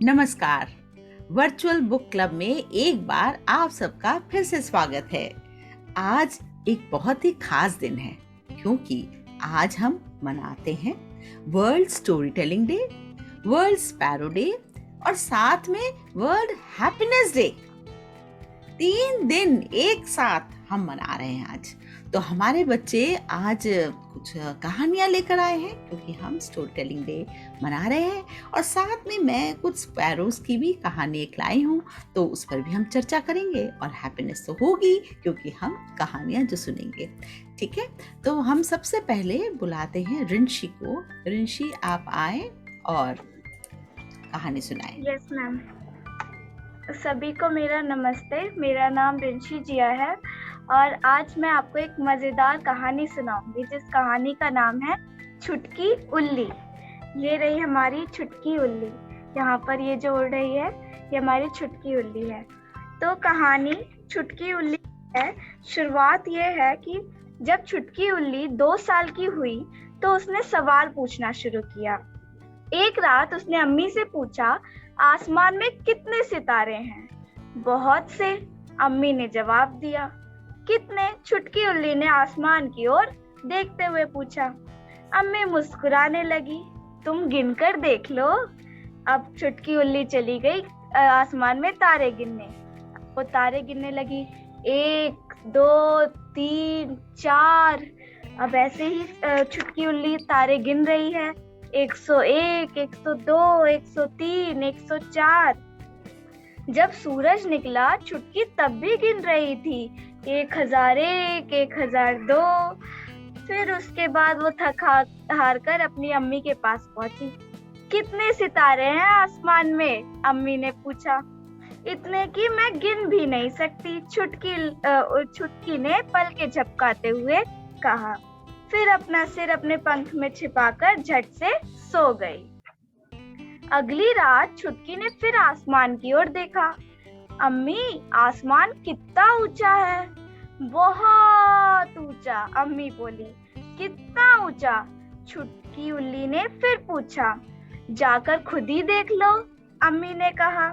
नमस्कार। Virtual book club में एक बार आप सबका फिर से स्वागत है। आज एक बहुत ही खास दिन है क्योंकि आज हम मनाते हैं world story telling day, world sparrow day और साथ में वर्ल्ड हैप्पीनेस डे। 3 दिन एक साथ हम मना रहे हैं आज। तो हमारे बच्चे आज कुछ कहानियां लेकर आए हैं क्योंकि हम स्टोरी टेलिंग डे मना रहे हैं और साथ में मैं कुछ स्पैरोज की भी कहानी एक लाई हूँ, तो उस पर भी हम चर्चा करेंगे और हैप्पीनेस तो होगी क्योंकि हम कहानियां जो सुनेंगे। ठीक है, तो हम सबसे पहले बुलाते हैं रिंशी को। रिंशी, आप आए और कहानी सुनाएं। Yes ma'am. सभी को मेरा नमस्ते। मेरा नाम रिंशी जिया है और आज मैं आपको एक मज़ेदार कहानी सुनाऊंगी जिस कहानी का नाम है छुटकी उल्ली। ये रही हमारी छुटकी उल्ली। यहाँ पर ये जो उड़ रही है ये हमारी छुटकी उल्ली है। तो कहानी छुटकी उल्ली है। शुरुआत ये है कि जब छुटकी उल्ली 2 साल की हुई तो उसने सवाल पूछना शुरू किया। एक रात उसने अम्मी से पूछा, आसमान में कितने सितारे हैं? बहुत से, अम्मी ने जवाब दिया। कितने? छुटकी उल्ली ने आसमान की ओर देखते हुए पूछा। अम्मी मुस्कुराने लगी। तुम गिनकर देख लो। अब छुटकी उल्ली चली गई आसमान में तारे गिनने। वो तारे गिनने लगी। 1, 2, 3, 4। अब ऐसे ही छुटकी उल्ली तारे गिन रही है। 101, 102, 103, 104। जब सूरज निकला छुटकी तब भी गिन रही थी। 1001, 1002। फिर उसके बाद वो थक हार कर अपनी अम्मी के पास पहुंची। कितने सितारे हैं आसमान में? अम्मी ने पूछा। इतने कि मैं गिन भी नहीं सकती, छुटकी ने पल के झपकाते हुए कहा। फिर अपना सिर अपने पंख में छिपाकर झट से सो गई। अगली रात छुटकी ने फिर आसमान की ओर देखा। अम्मी, आसमान कितना ऊंचा है? बहुत ऊंचा, अम्मी बोली। कितना ऊंचा? छुटकी उल्ली ने फिर पूछा। जाकर खुद ही देख लो, अम्मी ने कहा।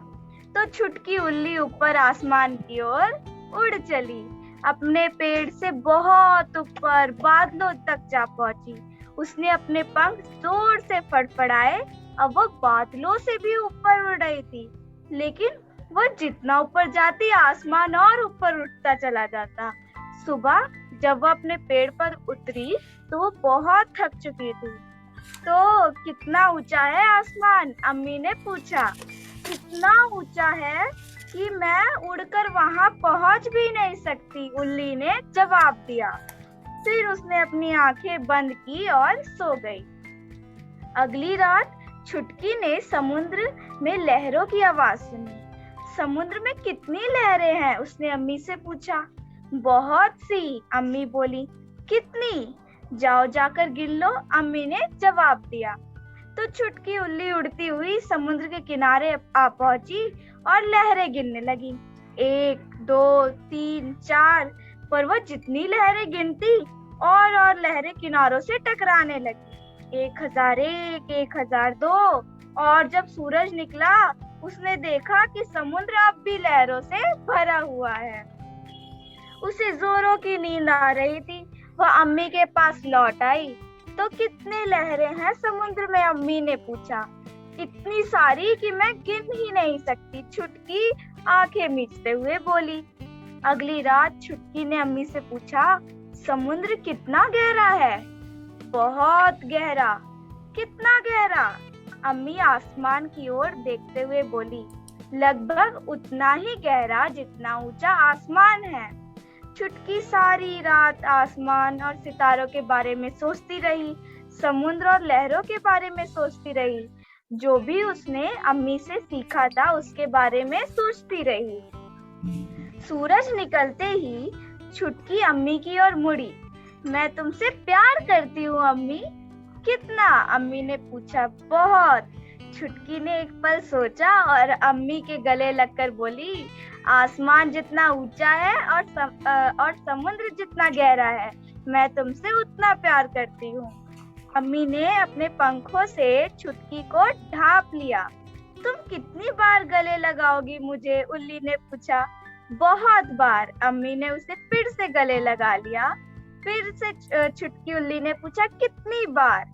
तो छुटकी उल्ली ऊपर आसमान की ओर उड़ चली। अपने पेड़ से बहुत ऊपर बादलों तक जा पहुंची। उसने अपने पंख जोर से फड़फड़ाए। अब वो बादलों से भी ऊपर उड़ रही थी, लेकिन वो जितना ऊपर जाती आसमान और ऊपर उठता चला जाता। सुबह जब वो अपने पेड़ पर उतरी तो वो बहुत थक चुकी थी। तो कितना ऊंचा है आसमान? अम्मी ने पूछा। इतना ऊंचा है कि मैं उड़कर वहां पहुंच भी नहीं सकती, उल्ली ने जवाब दिया। फिर उसने अपनी आंखें बंद की और सो गई। अगली रात छुटकी ने समुद्र में लहरों की आवाज सुनी। समुद्र में कितनी लहरें हैं? उसने अम्मी से पूछा। बहुत सी, अम्मी बोली। कितनी? जाओ जाकर गिन लो, अम्मी ने जवाब दिया। तो छुटकी उल्ली उड़ती हुई समुद्र के किनारे आ पहुंची और लहरें गिनने लगी। 1, 2, 3, 4। पर वो जितनी लहरें गिनती और लहरें किनारों से टकराने लगी। 1001, 1002। और जब सूरज निकला उसने देखा कि समुद्र अब भी लहरों से भरा हुआ है। उसे जोरों की नींद आ रही थी। वह अम्मी के पास लौट आई। तो कितने लहरें हैं समुद्र में? अम्मी ने पूछा। इतनी सारी कि मैं गिन ही नहीं सकती, छुटकी आंखें मीचते हुए बोली। अगली रात छुटकी ने अम्मी से पूछा, समुद्र कितना गहरा है? बहुत गहरा। कितना गहरा? अम्मी आसमान की ओर देखते हुए बोली। लगभग उतना ही गहरा जितना ऊंचा आसमान है। छुटकी सारी रात आसमान और सितारों के बारे में सोचती रही, समुद्र और लहरों के बारे में सोचती रही। जो भी उसने अम्मी से सीखा था उसके बारे में सोचती रही। सूरज निकलते ही छुटकी अम्मी की ओर मुड़ी। मैं तुमसे प्यार करती हूँ अम्मी। कितना? अम्मी ने पूछा। बहुत। छुटकी ने एक पल सोचा और अम्मी के गले लगकर बोली, आसमान जितना ऊंचा है और समुद्र जितना गहरा है, मैं तुमसे उतना प्यार करती हूँ। अम्मी ने अपने पंखों से छुटकी को ढांप लिया तुम कितनी बार गले लगाओगी मुझे? उल्ली ने पूछा। बहुत बार। अम्मी ने उसे फिर से गले लगा लिया। फिर से छुटकी उल्ली ने पूछा, कितनी बार?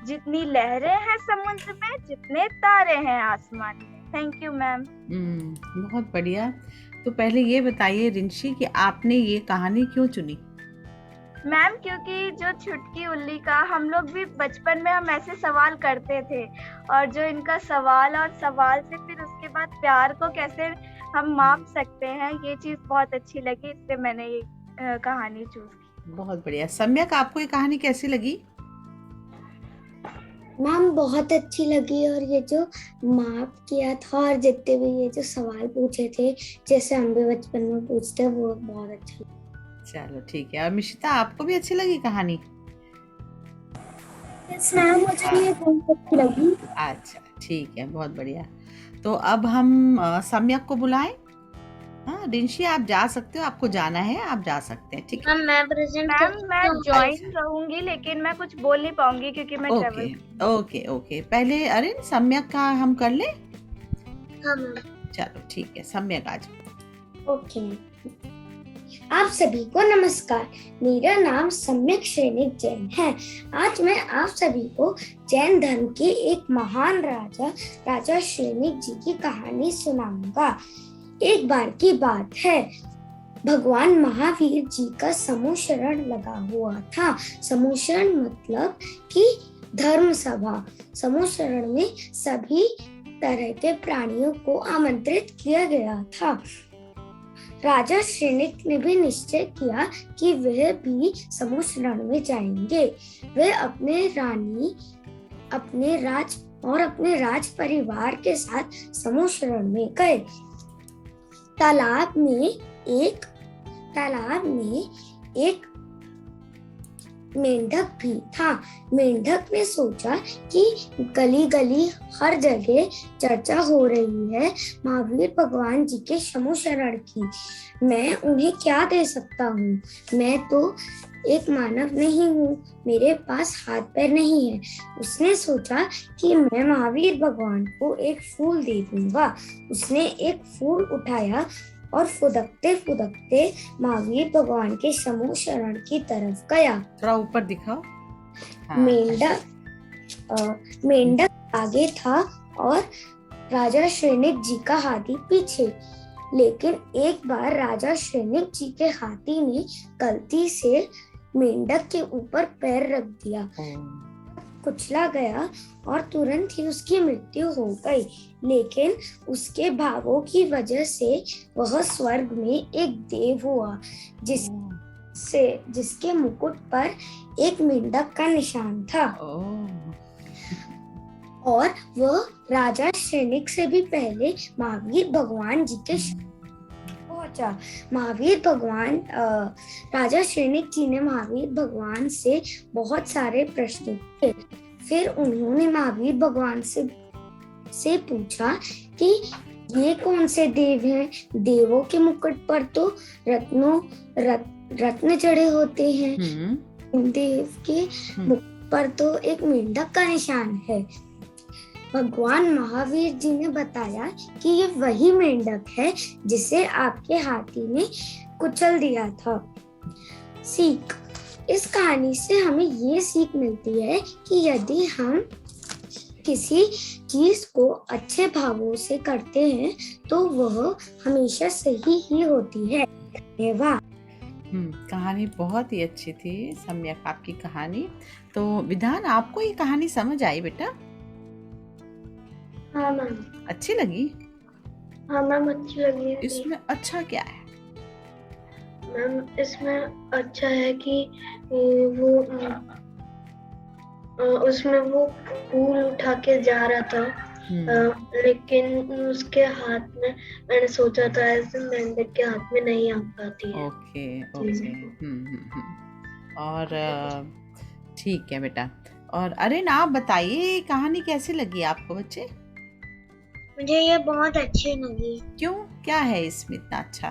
जितनी लहरें हैं समुद्र में, जितने तारे हैं आसमान में। Thank you ma'am. बहुत बढ़िया। तो पहले ये बताइए रिंशी कि आपने ये कहानी क्यों चुनी? मैम क्योंकि जो छुटकी उल्ली का हम लोग भी बचपन में हम ऐसे सवाल करते थे, और जो इनका सवाल और सवाल से फिर उसके बाद प्यार को कैसे हम माप सकते हैं, ये चीज बहुत अच्छी लगी, इसलिए मैंने ये कहानी चूज की। बहुत बढ़िया। सम्यक, आपको ये कहानी कैसी लगी? मैम बहुत अच्छी लगी, और ये जो माप किया था और जितने भी ये जो सवाल पूछे थे जैसे हम भी बचपन में पूछते हैं, वो बहुत अच्छा। चलो ठीक है। और मिशिता, आपको भी अच्छी लगी कहानी? यस मैम, मुझे ये बहुत अच्छी लगी। अच्छा ठीक है, बहुत बढ़िया। तो अब हम सम्यक को बुलाएं। हाँ रिंशी, आप जा सकते हो, आपको जाना है, आप जा सकते हैं, ठीक है? मैम मैं प्रेजेंट मैम मैं ज्वाइन अच्छा। रहूंगी, लेकिन मैं कुछ बोल नहीं पाऊंगी क्योंकि मैं ओके ट्रेवल। Okay okay. पहले अरे सम्यक का हम कर लें। हाँ मैम। चलो ठीक है, सम्यक आ जाओ। ओके। आप सभी को नमस्कार। मेरा नाम सम्यक श्रेणिक जैन है। आज मैं आप सभी को जैन धर्म के एक महान राजा श्रेणिक जी की कहानी सुनाऊंगा। एक बार की बात है, भगवान महावीर जी का समूह शरण लगा हुआ था। समूह शरण मतलब कि धर्म सभा। समूह शरण में सभी तरह के प्राणियों को आमंत्रित किया गया था। राजा श्रेणिक ने भी निश्चय किया कि वह भी समूह शरण में जाएंगे। वे अपने रानी, अपने राज परिवार के साथ समूह शरण में गए। तालाब में एक मेंढक भी था। मेंढक ने सोचा कि गली गली हर जगह चर्चा हो रही है महावीर भगवान जी के समूह शरण की। मैं उन्हें क्या दे सकता हूँ? मैं तो एक मानव नहीं हूँ, मेरे पास हाथ पैर नहीं है। उसने सोचा कि मैं महावीर भगवान को एक फूल दे दूंगा। उसने एक फूल उठाया और फुदकते फुदकते महावीर भगवान के समूह शरण की तरफ गया। थोड़ा ऊपर दिखाओ। हाँ। मेंढक आगे था और राजा श्रेणिक जी का हाथी पीछे। लेकिन एक बार राजा श्रेणिक जी के हाथी ने गलती से मेंढक के ऊपर पैर रख दिया। कुचला गया और तुरंत ही उसकी मृत्यु हो गई। लेकिन उसके भावों की वजह से वह स्वर्ग में एक देव हुआ, जिसके मुकुट पर एक मेंढक का निशान था। और वह राजा श्रेणिक से भी पहले महावीर भगवान जी के पहुंचा। राजा श्रेणिक जी ने महावीर भगवान से बहुत सारे प्रश्न किए। फिर उन्होंने महावीर भगवान से पूछा कि ये कौन से देव हैं? देवों के मुकुट पर तो रत्न जड़े होते हैं। देव के मुकुट पर तो एक मेंढक का निशान है। भगवान महावीर जी ने बताया कि ये वही मेंढक है जिसे आपके हाथी ने कुचल दिया था। सीख, इस कहानी से हमें ये सीख मिलती है कि यदि हम किसी चीज को अच्छे भावों से करते हैं तो वह हमेशा सही ही होती है। धन्यवाद। कहानी बहुत ही अच्छी थी सम्यक, आपकी कहानी। तो विधान, आपको ये कहानी समझ आई बेटा? हाँ मैम। अच्छी लगी? हाँ मैम, अच्छी लगी। इसमें अच्छा क्या है? मैम इसमें अच्छा है कि वो उसमें वो फूल उठा के जा रहा था, लेकिन उसके हाथ में, मैंने सोचा था ऐसे मेंढक के हाथ में नहीं आ पाती है। ओके। और ठीक है बेटा। और अरे ना, आप बताइए कहानी कैसी लगी आपको बच्चे? मुझे ये बहुत अच्छी लगी। क्यों, क्या है इसमें इतना अच्छा?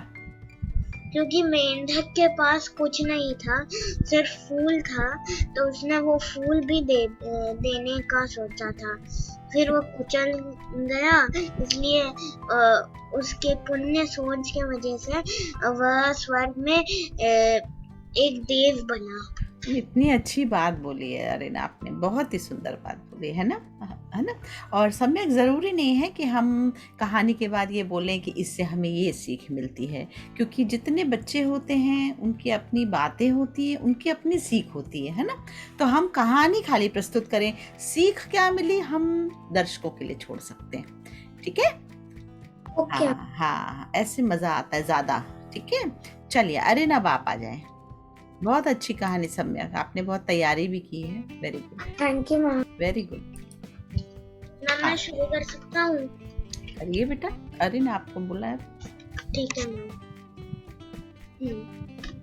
क्योंकि मेंढक के पास कुछ नहीं था, सिर्फ फूल था, तो उसने वो फूल भी देने का सोचा था। फिर वो कुचल गया, इसलिए उसके पुण्य सोच के वजह से वह स्वर्ग में एक देव बना। इतनी अच्छी बात बोली है अरिना, आपने बहुत ही सुंदर बात बोली है ना, है ना। और सम्यक ज़रूरी नहीं है कि हम कहानी के बाद ये बोलें कि इससे हमें ये सीख मिलती है, क्योंकि जितने बच्चे होते हैं उनकी अपनी बातें होती है, उनकी अपनी सीख होती है ना। तो हम कहानी खाली प्रस्तुत करें, सीख क्या मिली हम दर्शकों के लिए छोड़ सकते हैं। ठीक है, ओके। हाँ हाँ, ऐसे मज़ा आता है ज़्यादा। ठीक है, चलिए अरिना आप आ जाएं। बहुत अच्छी कहानी सम्यक, आपने बहुत तैयारी भी की है। Very good, thank you ma'am. Very good. मैं शुरू कर सकता हूँ? करिए बेटा, अरिना आपको बोला है। ठीक है मैम।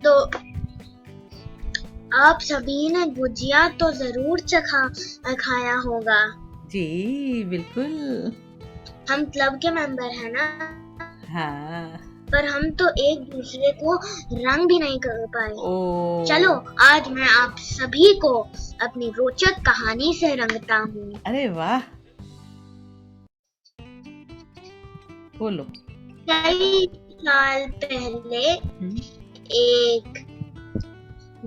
तो आप सभी ने गुजिया तो जरूर खाया होगा। जी बिल्कुल। हम क्लब के मेंबर हैं ना। हाँ। पर हम तो एक दूसरे को रंग भी नहीं कर पाए। चलो आज मैं आप सभी को अपनी रोचक कहानी से रंगता हूँ। अरे वाह, बोलो। कई साल पहले एक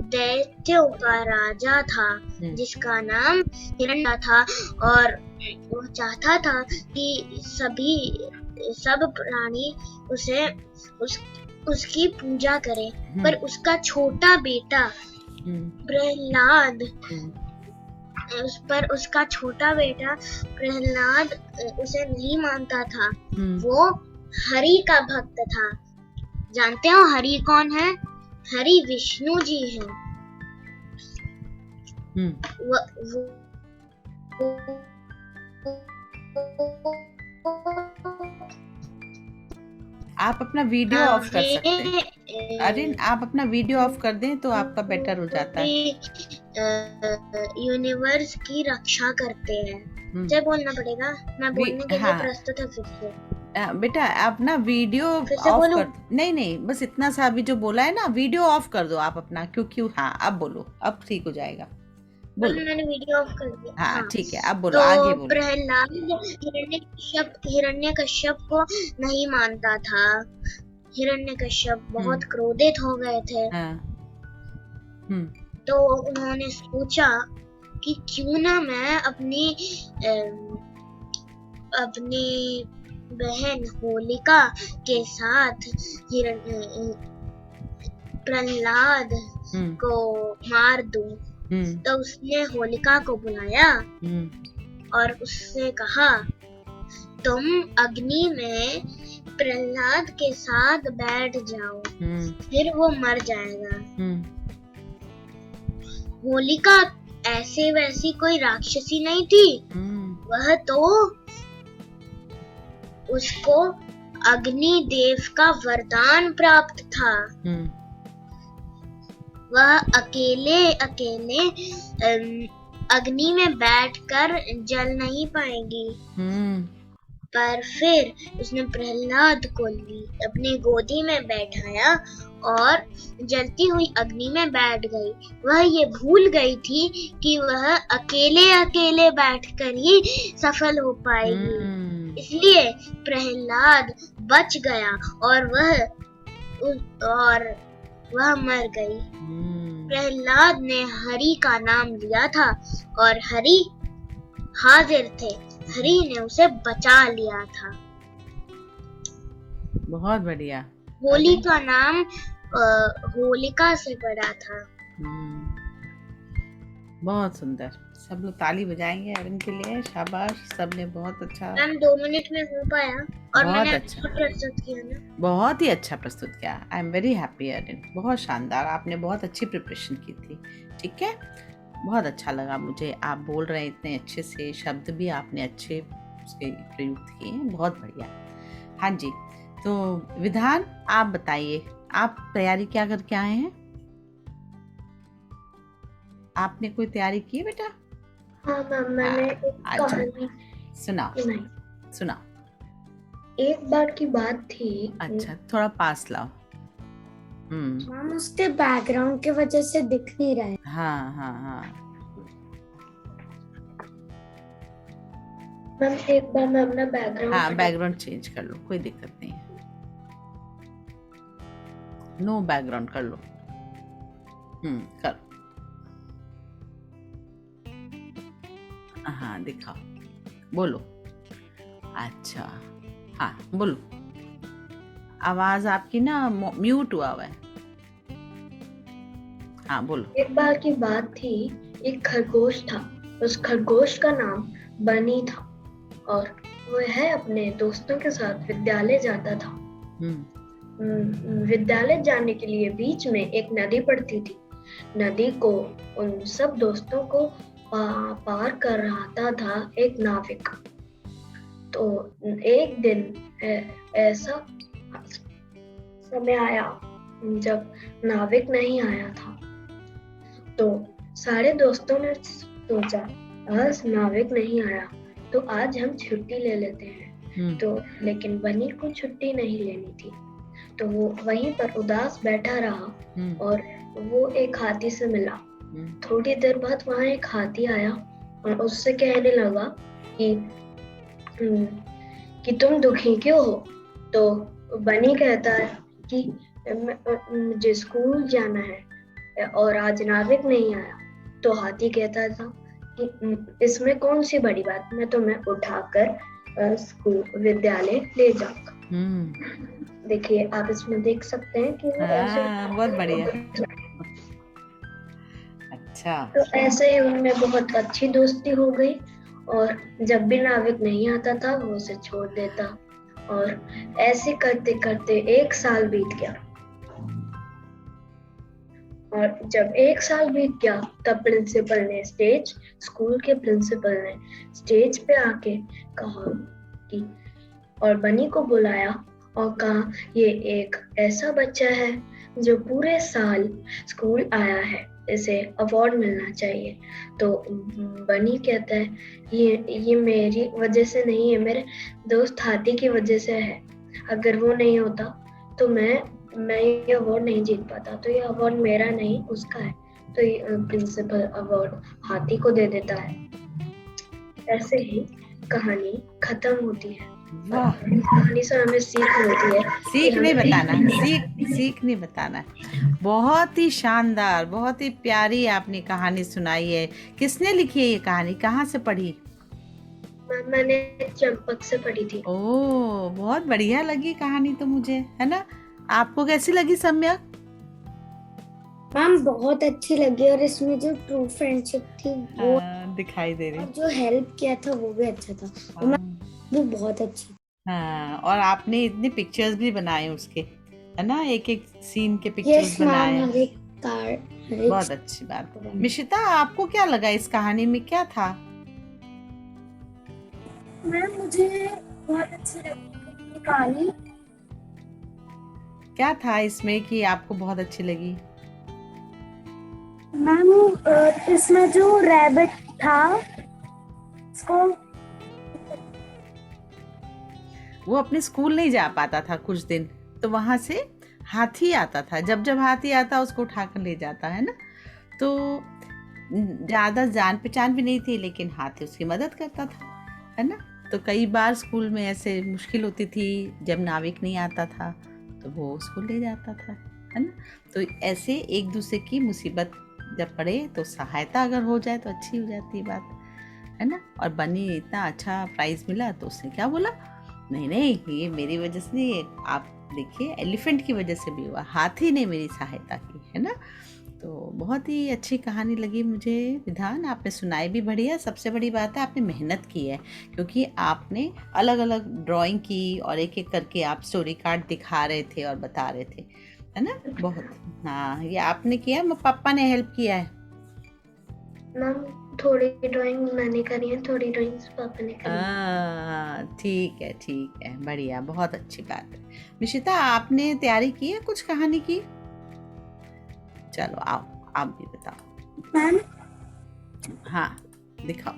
दैत्यों का राजा था जिसका नाम हिरण्य था, और वो चाहता था कि सब प्राणी उसकी पूजा करें। पर उसका छोटा बेटा प्रहलाद उसे नहीं मानता था। वो हरि का भक्त था। जानते हो हरि कौन है? हरि विष्णु जी हैं। आप अपना वीडियो ऑफ कर सकते हैं। अरे आप अपना वीडियो ऑफ कर दें तो आपका बेटर हो जाता है। यूनिवर्स की रक्षा करते हैं। मुझे बोलना पड़ेगा, मैं बोलने के लिए प्रस्तुत है फिर से। बेटा आप ना वीडियो ऑफ कर, नहीं बस इतना सा अभी जो बोला है ना, वीडियो ऑफ कर दो आप अपना, क्योंकि हाँ अब बोलो, अब ठीक हो जाएगा। बोलो। मैंने वीडियो ऑफ कर दिया। हाँ ठीक है, अब बोलो, तो आगे बोलो। प्रहलाद हिरण्यकश्यप को नहीं मानता था। हिरण्यकश्यप बहुत क्रोधित हो गए थे। तो उन्होंने सोचा कि क्यों ना मैं अपनी बहन होलिका के साथ प्रहलाद को मार दूं। तो उसने होलिका को बुलाया और उससे कहा, तुम अग्नि में प्रहलाद के साथ बैठ जाओ, फिर वो मर जाएगा। होलिका ऐसे वैसी कोई राक्षसी नहीं थी। वह तो उसको अग्नि देव का वरदान प्राप्त था। वह अकेले अग्नि में बैठकर जल नहीं पाएगी। पर फिर उसने प्रहलाद को अपनी गोदी में बैठाया और जलती हुई अग्नि में बैठ गई। वह ये भूल गई थी कि वह अकेले बैठकर ही सफल हो पाएगी। इसलिए प्रहलाद बच गया और वह मर गई। प्रहलाद ने हरि का नाम लिया था और हरि हाजिर थे। हरि ने उसे बचा लिया था। बहुत बढ़िया। होली का नाम होलिका से पड़ा था। बहुत सुंदर। सब लोग ताली बजाएंगे अरुण के लिए। शाबाश, सबने बहुत अच्छा। मैम 2 मिनट में हो पाया और मैंने अच्छा प्रस्तुत किया ना। बहुत ही अच्छा प्रस्तुत किया। I am very happy Arun, बहुत शानदार। आपने बहुत अच्छी प्रिपरेशन की थी। ठीक है, बहुत अच्छा लगा मुझे। आप बोल रहे हैं इतने अच्छे से, शब्द भी आपने अच्छे उसके प्रयुक्त किए हैं। बहुत बढ़िया। हाँ जी, तो विधान आप बताइए, आप तैयारी क्या करके आए हैं? आपने कोई तैयारी की है बेटा? हाँ मैम, मैंने एक कहानी सुना। एक बार की बात थी। अच्छा, थोड़ा पास लाओ। मैम उसके बैकग्राउंड की वजह से दिख नहीं रहा है। हाँ हाँ हाँ। मैम एक बार मैं अपना बैकग्राउंड हाँ, बैकग्राउंड चेंज कर लो, कोई दिक्कत नहीं है। नो बैकग्राउंड कर लो। कर। हाँ दिखाओ, बोलो। अच्छा, हाँ बोलो। आवाज आपकी ना म्यूट हुआ है। हाँ बोलो। एक बार की बात थी, एक खरगोश था। उस खरगोश का नाम बनी था और वह अपने दोस्तों के साथ विद्यालय जाता था। विद्यालय जाने के लिए बीच में एक नदी पड़ती थी। नदी को उन सब दोस्तों को पार कर रहा था एक नाविक। तो एक दिन ऐसा समय आया जब नाविक नहीं आया था। तो सारे दोस्तों ने सोचा, आज नाविक नहीं आया तो आज हम छुट्टी ले लेते हैं। तो लेकिन बनी को छुट्टी नहीं लेनी थी, तो वो वहीं पर उदास बैठा रहा और वो एक हाथी से मिला। थोड़ी देर बाद वहां एक हाथी आया और उससे कहने लगा कि तुम दुखी क्यों हो। तो बनी कहता है कि मुझे स्कूल जाना है और आज नाविक नहीं आया। तो हाथी कहता था कि इसमें कौन सी बड़ी बात, मैं तुम्हें उठाकर स्कूल विद्यालय ले जाऊंगा। देखिए आप इसमें देख सकते हैं कि वो ऐसे बहुत बढ़िया। अच्छा। तो ऐसे ही उनमें बहुत अच्छी दोस्ती हो गई और जब भी नाविक नहीं आता था वो उसे छोड़ देता और ऐसे करते करते 1 साल बीत गया। और जब 1 साल बीत गया तब प्रिंसिपल ने स्कूल के प्रिंसिपल ने स्टेज पे आके कहा कि और बनी को बुलाया और कहा, ये एक ऐसा बच्चा है जो पूरे साल स्कूल आया है, इसे अवार्ड मिलना चाहिए। तो बनी कहता है, ये मेरी वजह से नहीं है, मेरे दोस्त हाथी की वजह से है। अगर वो नहीं होता तो मैं ये अवार्ड नहीं जीत पाता। तो ये अवार्ड मेरा नहीं, उसका है। तो ये प्रिंसिपल अवार्ड हाथी को दे देता है। ऐसे ही कहानी खत्म होती है। वाह। कहानी से हमें सीख मिलती है। सीख नहीं बताना, सीख नहीं बताना। बहुत ही शानदार, बहुत ही प्यारी आपने कहानी सुनाई है। किसने लिखी है ये कहानी, कहाँ से पढ़ी? मैंने चंपक से पढ़ी थी। ओह, बहुत बढ़िया लगी कहानी तो मुझे, है ना? आपको कैसी लगी सम्यक? मैम बहुत अच्छी लगी और इसमें जो ट्रू फ्रेंडशिप थी वो दिखाई दे रही, और जो हेल्प किया था वो भी अच्छा था। वो बहुत अच्छी। हाँ, और आपने इतने पिक्चर्स भी बनाए उसके, है ना? एक एक सीन के पिक्चर्स बनाए। बहुत अच्छी बात। मिशिता, आपको क्या लगा इस कहानी में, क्या था? मैम मुझे बहुत अच्छी लगी कहानी। क्या था इसमें कि आपको बहुत अच्छी लगी? मैम इसमें जो रैबिट था उसको, वो अपने स्कूल नहीं जा पाता था कुछ दिन, तो वहां से हाथी आता था। जब जब हाथी आता उसको उठाकर ले जाता, है ना? तो ज्यादा जान पहचान भी नहीं थी, लेकिन हाथी उसकी मदद करता था, है ना? तो कई बार स्कूल में ऐसे मुश्किल होती थी, जब नाविक नहीं आता था तो वो उसको ले जाता था, है ना? तो ऐसे एक दूसरे की मुसीबत जब पड़े तो सहायता अगर हो जाए तो अच्छी हो जाती बात, है ना? और बनी इतना अच्छा प्राइज मिला तो उसने क्या बोला, नहीं नहीं, ये मेरी वजह से नहीं, आप देखिए एलिफेंट की वजह से भी हुआ, हाथी ने मेरी सहायता की, है ना? तो बहुत ही अच्छी कहानी लगी मुझे। विधान आपने सुनाई भी बढ़िया। सबसे बड़ी बात है आपने मेहनत की है, क्योंकि आपने अलग अलग ड्राइंग की और एक एक करके आप स्टोरी कार्ड दिखा रहे थे और बता रहे थे, है ना? बहुत, हाँ, ये आपने किया, पापा ने हेल्प किया है? मैम थोड़ी ड्राइंग मैंने करी है, थोड़ी ड्राइंग्स पापा ने करी है। ठीक है, ठीक है, बढ़िया, बहुत अच्छी बात है। निशिता, आपने तैयारी की है कुछ कहानी की? चलो आओ, आप भी बताओ। मैम हाँ दिखाओ।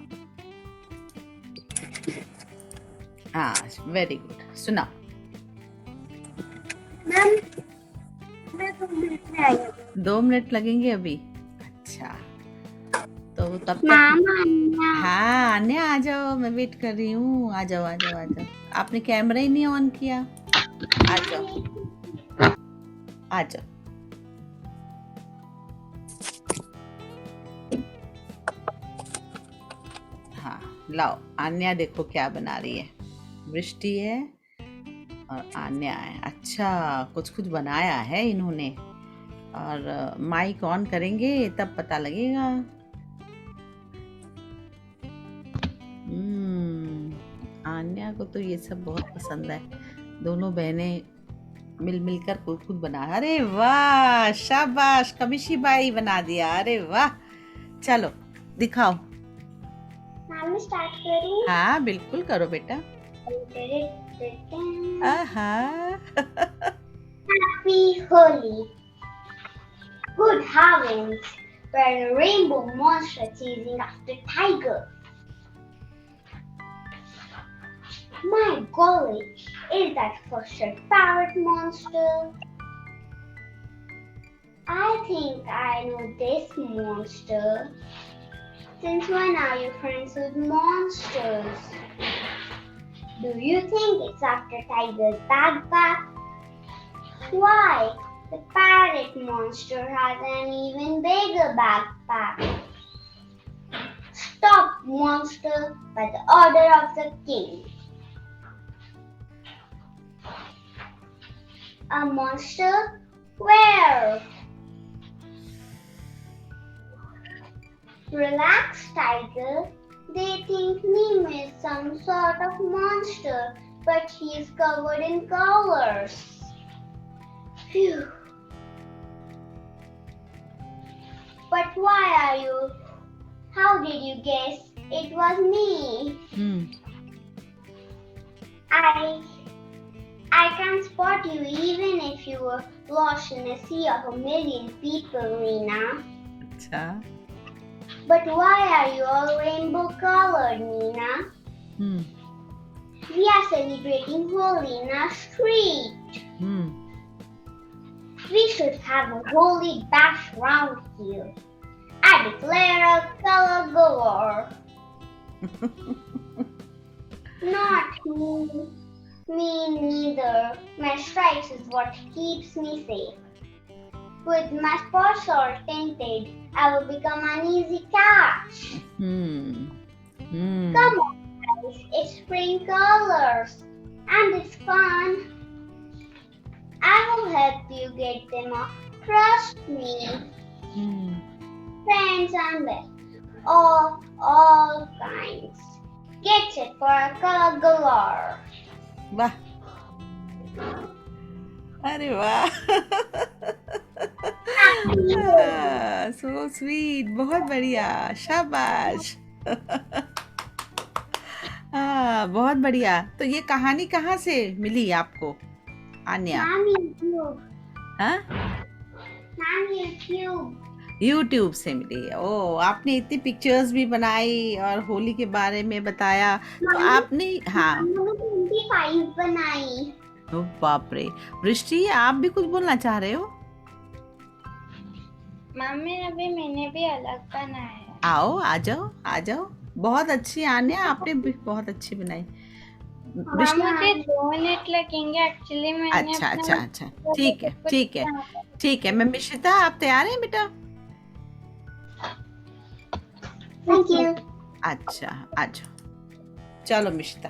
हाँ, वेरी गुड, सुनाओ। मैम मैं मिनट में आएंगे। 2 मिनट लगेंगे अभी। अच्छा, तो तब तक मामा हाँ अन्या आ जाओ, मैं वेट कर रही हूँ। आ जाओ आ जाओ आ जाओ। आपने कैमरा ही नहीं ऑन किया। आ जाओ आ जाओ। हाँ लाओ, अन्या देखो क्या बना रही है। वृष्टि है और अन्या है। अच्छा, कुछ कुछ बनाया है इन्होंने। और माइक ऑन करेंगे तब पता लगेगा। आन्या को तो ये सब बहुत पसंद है। दोनों बहनें मिल मिलकर कुछ कुछ बना। अरे वाह, शाबाश, कमिशी बाई बना दिया। अरे वाह, चलो दिखाओ। मैं स्टार्ट करूं? हाँ बिल्कुल करो बेटा। आहा Happy Holi. Good heavens, we're a rainbow monster chasing after tiger. My golly, is that first a parrot monster? I think I know this monster. Since when are you friends with monsters? Do you think it's after Tiger's backpack? Why? The parrot monster has an even bigger backpack. Stop, monster, by the order of the king. A monster? Where? Relax, Tiger. They think Nemo is some sort of monster, but he is covered in colors. Phew. But why are you? How did you guess it was me? I can spot you even if you were lost in a sea of a million people, Nina. अच्छा। But why are you all rainbow colored, Nina? We are celebrating Holi in our street. We should have a Holi bash round here. I declare a color galore. Not me. Me neither. My stripes is what keeps me safe. With my spots all tinted, I will become an easy catch. Come on, guys, it's spring colors, and it's fun. I will help you get them off. Trust me. Friends and best, all kinds. Get set for a color galore. वाह, अरे वाह, so sweet, बहुत बढ़िया, शाबाश। बहुत बढ़िया। तो ये कहानी कहाँ से मिली आपको आन्या? हाँ? YouTube से मिली। ओ, आपने इतनी पिक्चर्स भी बनाई और होली के बारे में बताया, तो आपने हाँ 25 बनाई। ओ बाप रे। वृष्टि, आप भी कुछ बोलना चाह रहे हो? मम्मी अभी मैंने भी अलग बनाया। आओ आ जाओ आ जाओ। बहुत अच्छी आन्या, आपने भी बहुत अच्छी बनाई। मुझे 2 मिनट लगेंगे एक्चुअली। मैंने अच्छा अच्छा अच्छा, ठीक है ठीक है ठीक है। मैं मिश्रिता, आप तैयार हैं बेटा? Thank you. अच्छा आ जाओ। चलो मिश्रिता।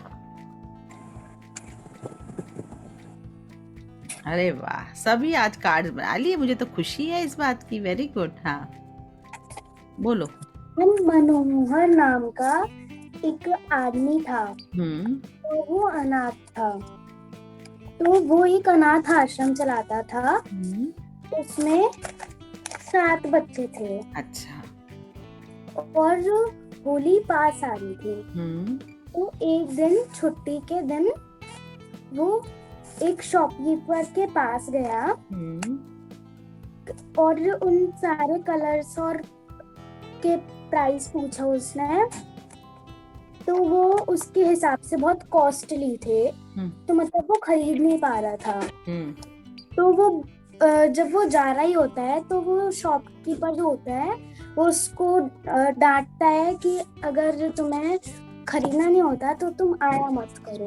अरे वाह, सभी आज कार्ड्स बना लिए। मुझे तो खुशी है इस बात की। Very good. हाँ बोलो। मनोहर नाम का एक आदमी था। तो वो अनाथ था। तो वो एक अनाथ आश्रम चलाता था। उसमें 7 बच्चे थे। अच्छा। और होली पास आ रही थी। तो एक दिन छुट्टी के दिन वो एक शॉपकीपर के पास गया और उन सारे कलर्स और के प्राइस पूछा उसने। तो वो उसके हिसाब से बहुत कॉस्टली थे। तो मतलब वो खरीद नहीं पा रहा था। तो वो जब वो जा रहा ही होता है तो वो शॉपकीपर जो होता है वो उसको डांटता है कि अगर तुम्हें खरीदना नहीं होता तो तुम आया मत करो।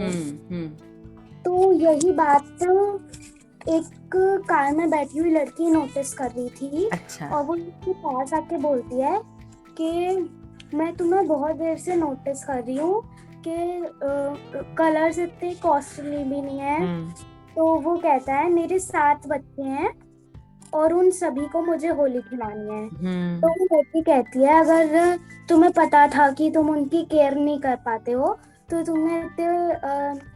तो यही बात एक कार में बैठी हुई लड़की नोटिस कर रही थी। अच्छा। और वो उसके पास आके बोलती है कि मैं तुम्हें बहुत देर से नोटिस कर रही हूँ कि कलर्स इतने कॉस्टली भी नहीं है। तो वो कहता है मेरे 7 बच्चे हैं और उन सभी को मुझे होली खिलानी है। तो वो लड़की कहती है अगर तुम्हें पता था कि तुम उनकी केयर नहीं कर पाते हो तो तुमने इतने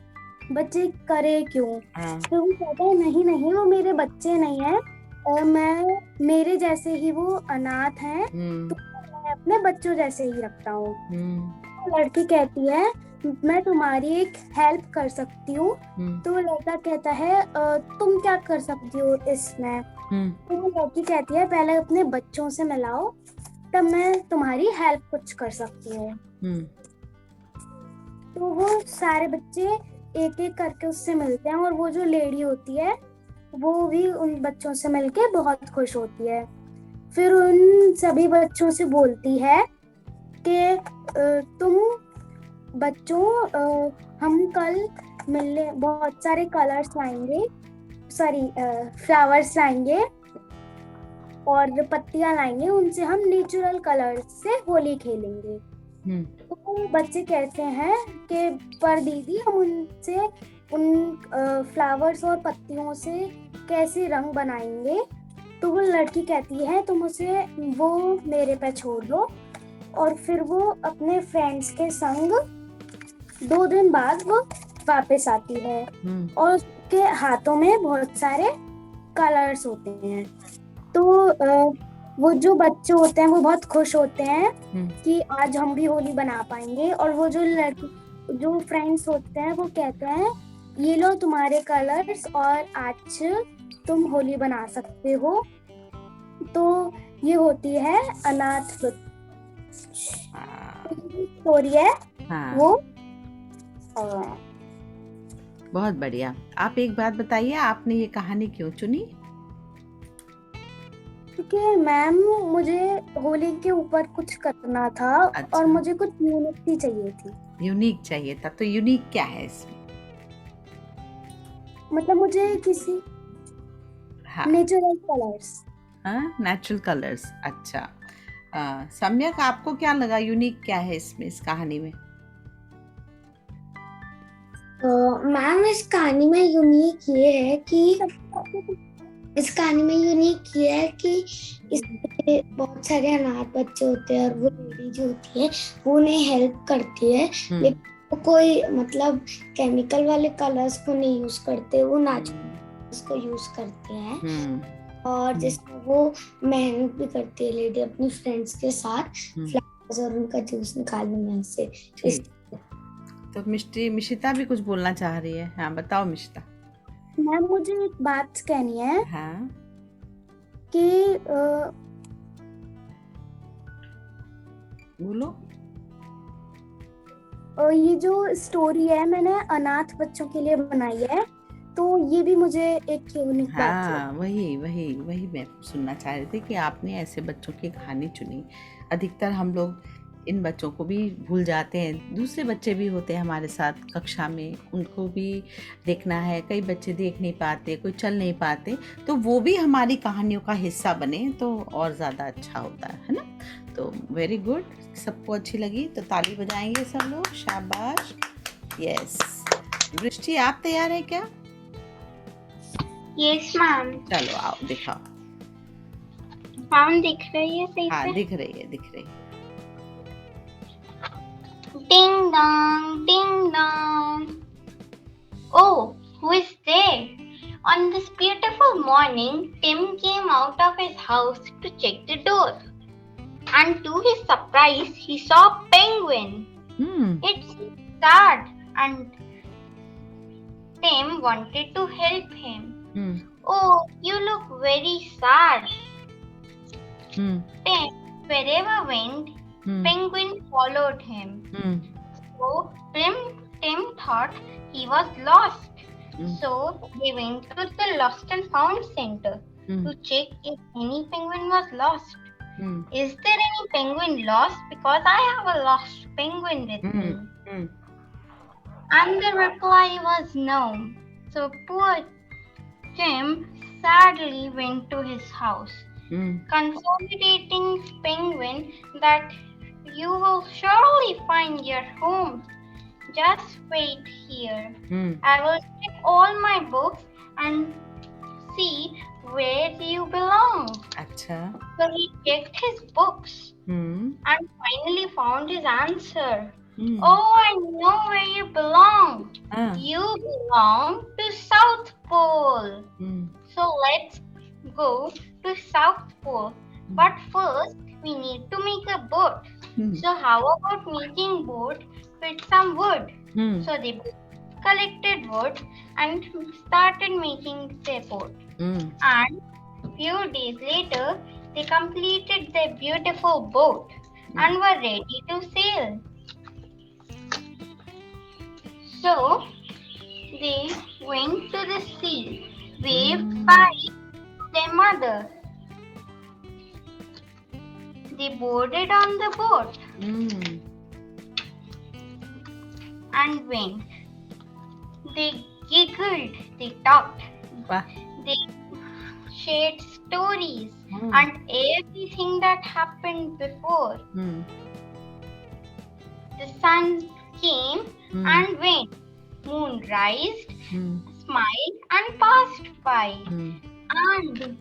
बच्चे करे क्यों? तो वो कहता है नहीं वो मेरे बच्चे नहीं है और मैं मेरे जैसे ही वो अनाथ हैं तो मैं अपने बच्चों जैसे ही रखता हूँ। तो लड़की कहती है मैं तुम्हारी एक हेल्प कर सकती हूँ। तो लड़का कहता है तुम क्या कर सकती हो इसमें? तो वो लड़की कहती है पहले अपने बच्चों से मिलाओ तब मैं तुम्हारी हेल्प कुछ कर सकती हूँ। तो वो सारे बच्चे एक एक करके उससे मिलते हैं और वो जो लेडी होती है वो भी उन बच्चों से मिलके बहुत खुश होती है। फिर उन सभी बच्चों से बोलती है कि तुम बच्चों हम कल मिलने बहुत सारे कलर्स लाएंगे, फ्लावर्स लाएंगे और पत्तियां लाएंगे, उनसे हम नेचुरल कलर्स से होली खेलेंगे। तो बच्चे कहते हैं कि पर दीदी हम उनसे उन फ्लावर्स और पत्तियों से कैसे रंग बनाएंगे? तो वो लड़की कहती है तुम उसे वो मेरे पे छोड़ दो। और फिर वो अपने फ्रेंड्स के संग 2 दिन बाद वो वापस आती है और उसके हाथों में बहुत सारे कलर्स होते हैं। तो वो जो बच्चे होते हैं वो बहुत खुश होते हैं कि आज हम भी होली बना पाएंगे। और वो जो फ्रेंड्स होते हैं वो कहते हैं ये लो तुम्हारे कलर्स और आज तुम होली बना सकते हो। तो ये होती है अनाथ स्टोरी है। वो बहुत बढ़िया। आप एक बात बताइए आपने ये कहानी क्यों चुनी? क्योंकि मैम मुझे होली के ऊपर कुछ करना था। अच्छा। और मुझे कुछ यूनिक चाहिए थी। यूनिक चाहिए था तो यूनिक क्या है इसमें? मतलब मुझे किसी नेचुरल कलर्स। Natural colours. अच्छा। सम्यक आपको क्या लगा यूनिक क्या है इसमें इस कहानी में? मैम इस कहानी में यूनिक ये है कि इसमें बहुत सारे अनाथ बच्चे होते हैं और वो लेडी जो होती है वो उन्हें हेल्प करती है। लेकिन वो कोई मतलब केमिकल वाले कलर्स को नहीं यूज करते, वो नेचुरल को यूज करते हैं। और जिसमें वो मेहनत भी करती है लेडी अपनी फ्रेंड्स के साथ फ्लावर्स और उनका जूस निकालने में से। तो मिशिता भी कुछ बोलना चाह रही है। हाँ बताओ मिशिता। मैम मुझे एक बात कहनी है। हाँ। कि बोलो। ये जो स्टोरी है मैंने अनाथ बच्चों के लिए बनाई है तो ये भी मुझे एक यूनिक बात है। हाँ वही मैं सुनना चाह रही थी कि आपने ऐसे बच्चों की कहानी चुनी। अधिकतर हम लोग इन बच्चों को भी भूल जाते हैं। दूसरे बच्चे भी होते हैं हमारे साथ कक्षा में, उनको भी देखना है। कई बच्चे देख नहीं पाते, कोई चल नहीं पाते, तो वो भी हमारी कहानियों का हिस्सा बने तो और ज़्यादा अच्छा होता है ना। तो वेरी गुड, सबको अच्छी लगी तो ताली बजाएंगे सब लोग। शाबाश। यस। दृष्टि आप तैयार है क्या? Yes ma'am. चलो आओ दिखाओ। मैम दिख रही है सही से? हाँ दिख रही है। Ding dong, ding dong. Oh, who is there? On this beautiful morning, Tim came out of his house to check the door. And to his surprise, he saw a penguin. It's sad and Tim wanted to help him. Oh, you look very sad. Tim, wherever went, Penguin followed him. So Tim thought he was lost. So they went to the lost and found center to check if any penguin was lost. Is there any penguin lost? Because I have a lost penguin with me. And the reply was no. So poor Tim sadly went to his house, consolidating penguin that you will surely find your home. Just wait here. I will check all my books and see where you belong. अच्छा. So he checked his books and finally found his answer. Oh, I know where you belong. You belong to South Pole. So let's go to South Pole. But first, we need to make a boat. So how about making boat with some wood? So they collected wood and started making their boat. And few days later, they completed their beautiful boat and were ready to sail. So they went to the sea, waved by their mother. They boarded on the boat and went. They giggled, they talked, they shared stories and everything that happened before. The sun came and went. Moon rised, smiled and passed by. And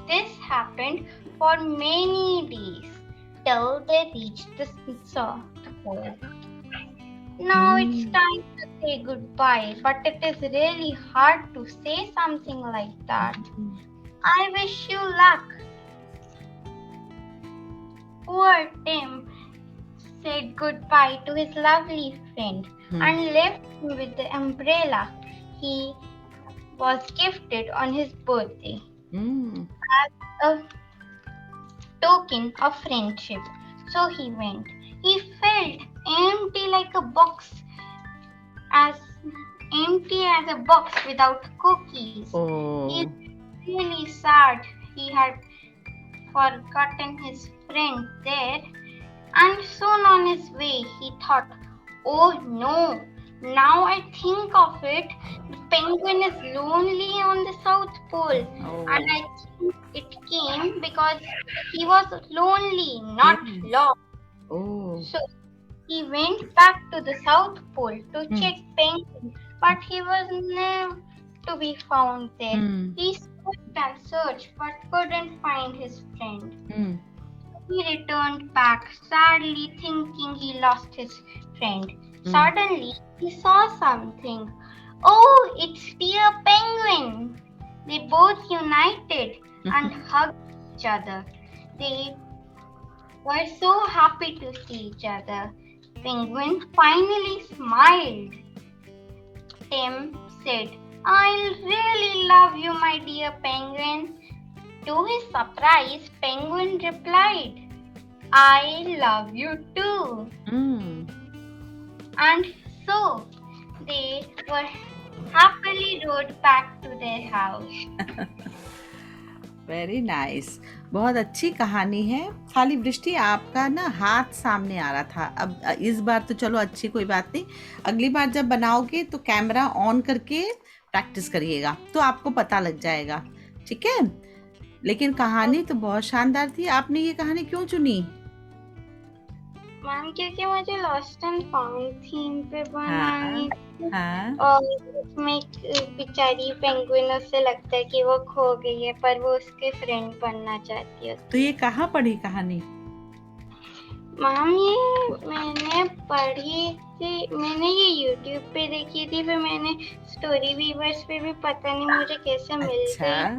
this happened for many days till they reached the South Pole. Now it's time to say goodbye, but it is really hard to say something like that. I wish you luck. Poor Tim said goodbye to his lovely friend and left him with the umbrella he was gifted on his birthday as a token of friendship. So he went. He felt empty like a box, as empty as a box without cookies. He was really sad. He had forgotten his friend there. And soon on his way, he thought, oh no, now I think of it, the penguin is lonely on the South Pole. And I think it came because he was lonely, not lost. So he went back to the South Pole to check penguin, but he was never to be found there. He searched and searched, but couldn't find his friend. He returned back, sadly thinking he lost his friend. Suddenly, he saw something. Oh, it's dear penguin! They both united and hugged each other. They were so happy to see each other. Penguin finally smiled. Tim said, I really love you, my dear penguin. To his surprise, Penguin replied, I love you too. And so they were happily rode back to their house. Very nice. बहुत अच्छी कहानी है. खाली वृष्टि आपका ना हाथ सामने आ रहा था. अब इस बार तो चलो अच्छी कोई बात नहीं. अगली बार जब बनाओगे तो कैमरा ऑन करके प्रैक्टिस करिएगा तो आपको पता लग जाएगा. ठीक है. लेकिन कहानी तो बहुत शानदार थी. आपने ये कहानी क्यों चुनी? मैम क्योंकि मुझे लॉस्ट एंड फाउंड थीम पे बनानी थी. और उसमें बेचारी पेंगुइन उससे लगता है कि वो खो गई है पर वो उसके फ्रेंड बनना चाहती है. तो ये कहाँ पढ़ी कहानी? मैम ये मैंने पढ़ी थी, मैंने ये YouTube पे देखी थी, फिर मैंने स्टोरी वीवर्स पे भी पता नहीं मुझे कैसे मिल गई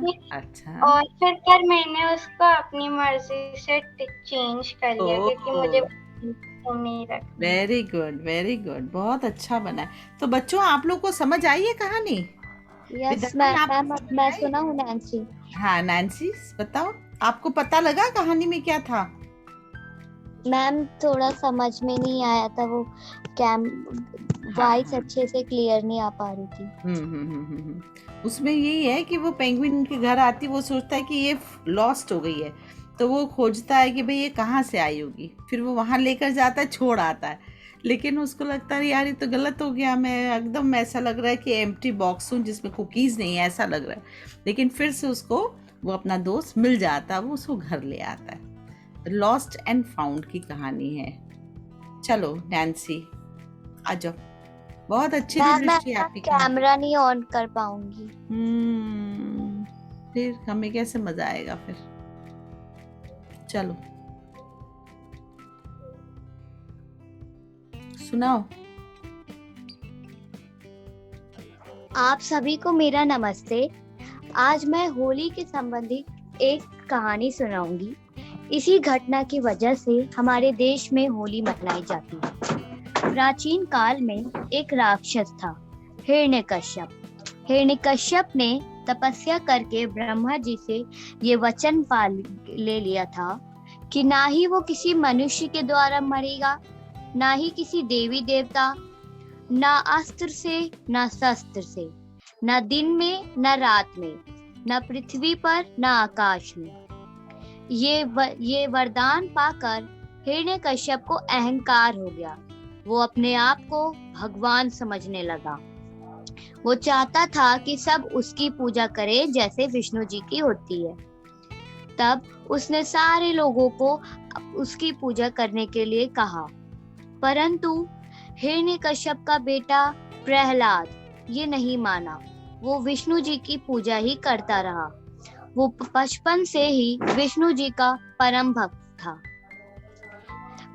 थी. अच्छा. और फिर पर मैंने उसको अपनी मर्जी से चेंज कर लिया क्योंकि मुझे नहीं रखना. Very good, very good. बहुत अच्छा बना है. तो बच्चों आप लोग को समझ आई है कहानी? यस मैम, मैं सुना हूँ नैन्सी. हाँ नैन्सी बताओ, आपको पता लगा कहानी में क्या था? मैम थोड़ा समझ में नहीं आया था, वो कैम वॉइस हाँ। अच्छे से क्लियर नहीं आ पा रही थी। उसमें यही है कि वो पेंगुइन के घर आती, वो सोचता है कि ये लॉस्ट हो गई है, तो वो खोजता है कि भाई ये कहाँ से आई होगी, फिर वो वहां लेकर जाता है, छोड़ आता है, लेकिन उसको लगता है यार ये तो गलत हो गया, मैं एकदम ऐसा लग रहा है कि एम्प्टी बॉक्स हूँ जिसमें कुकीज नहीं है, ऐसा लग रहा है। लेकिन फिर से उसको वो अपना दोस्त मिल जाता है, वो उसको घर ले आता है। लॉस्ट एंड फाउंड की कहानी है। चलो नैन्सी आ जाओ, बहुत अच्छी थी मैं दृष्टि आपकी कहानी। कैमरा नहीं ऑन कर पाऊंगी। फिर हमें कैसे मजा आएगा फिर। चलो सुनाओ। आप सभी को मेरा नमस्ते। आज मैं होली के संबंधित एक कहानी सुनाऊंगी। इसी घटना की वजह से हमारे देश में होली मनाई जाती है। प्राचीन काल में एक राक्षस था, हिरण्यकश्यप। हिरण्यकश्यप ने तपस्या करके ब्रह्मा जी से ये वचन ले लिया था कि ना ही वो किसी मनुष्य के द्वारा मरेगा, ना ही किसी देवी देवता, ना अस्त्र से, ना शस्त्र से, ना दिन में, ना रात में, ना पृथ्वी पर, ना आकाश में। ये वरदान पाकर हिरण्यकश्यप को अहंकार हो गया। वो अपने आप को भगवान समझने लगा। वो चाहता था कि सब उसकी पूजा करें जैसे विष्णु जी की होती है। तब उसने सारे लोगों को उसकी पूजा करने के लिए कहा, परंतु हिरण्यकश्यप का बेटा प्रहलाद ये नहीं माना। वो विष्णु जी की पूजा ही करता रहा। वो बचपन से ही विष्णु जी का परम भक्त था।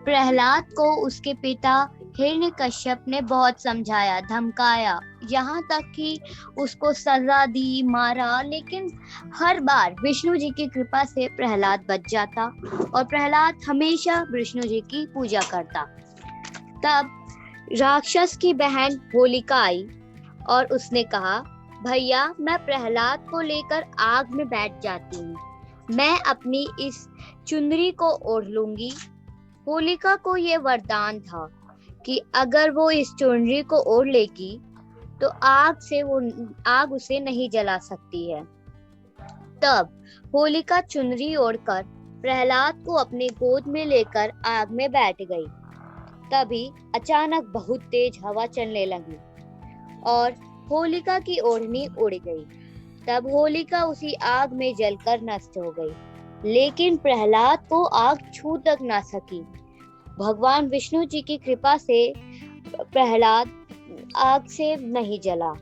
प्रहलाद को उसके पिता हिरण्यकश्यप ने बहुत समझाया, धमकाया, यहाँ तक कि उसको सजा दी, मारा, लेकिन हर बार विष्णु जी की कृपा से प्रहलाद बच जाता और प्रहलाद हमेशा विष्णु जी की पूजा करता। तब राक्षस की बहन होलिका आई और उसने कहा, भैया मैं प्रहलाद को लेकर आग में बैठ जाती हूँ, मैं अपनी इस चुनरी को ओढ़ लूंगी। होलिका को ये वरदान था कि अगर वो इस चुनरी को ओढ़ लेगी तो आग उसे नहीं जला सकती है। तब होलिका चुनरी ओढ़कर प्रहलाद को अपने गोद में लेकर आग में बैठ गई। तभी अचानक बहुत तेज हवा चलने लगी और होलिका की ओढ़नी उड़ गई। तब होलिका उसी आग में जलकर नष्ट हो गई, लेकिन प्रहलाद को आग छू तक ना सकी। भगवान विष्णु जी की कृपा से प्रहलाद आग से नहीं जला।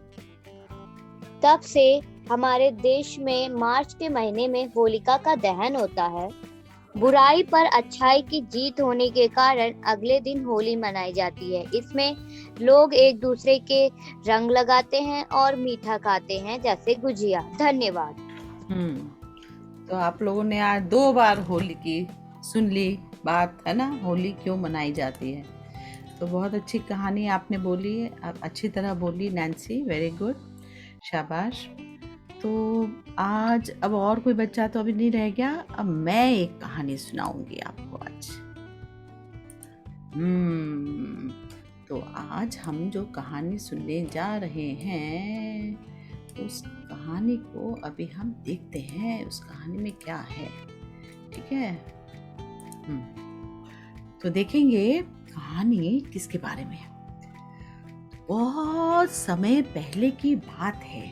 तब से हमारे देश में मार्च के महीने में होलिका का दहन होता है। बुराई पर अच्छाई की जीत होने के कारण अगले दिन होली मनाई जाती है। इसमें लोग एक दूसरे के रंग लगाते हैं और मीठा खाते हैं, जैसे गुजिया। धन्यवाद। तो आप लोगों ने आज 2 बार होली की सुन ली बात, है ना, होली क्यों मनाई जाती है। तो बहुत अच्छी कहानी आपने बोली है, आप अच्छी तरह बोली नैन्सी, वेरी गुड, शाबाश। तो आज अब और कोई बच्चा तो अभी नहीं रह गया, अब मैं एक कहानी सुनाऊंगी आपको आज। तो आज हम जो कहानी सुनने जा रहे हैं, उस कहानी को अभी हम देखते हैं, उस कहानी में क्या है, ठीक है। तो देखेंगे कहानी किसके बारे में है। बहुत समय पहले की बात है।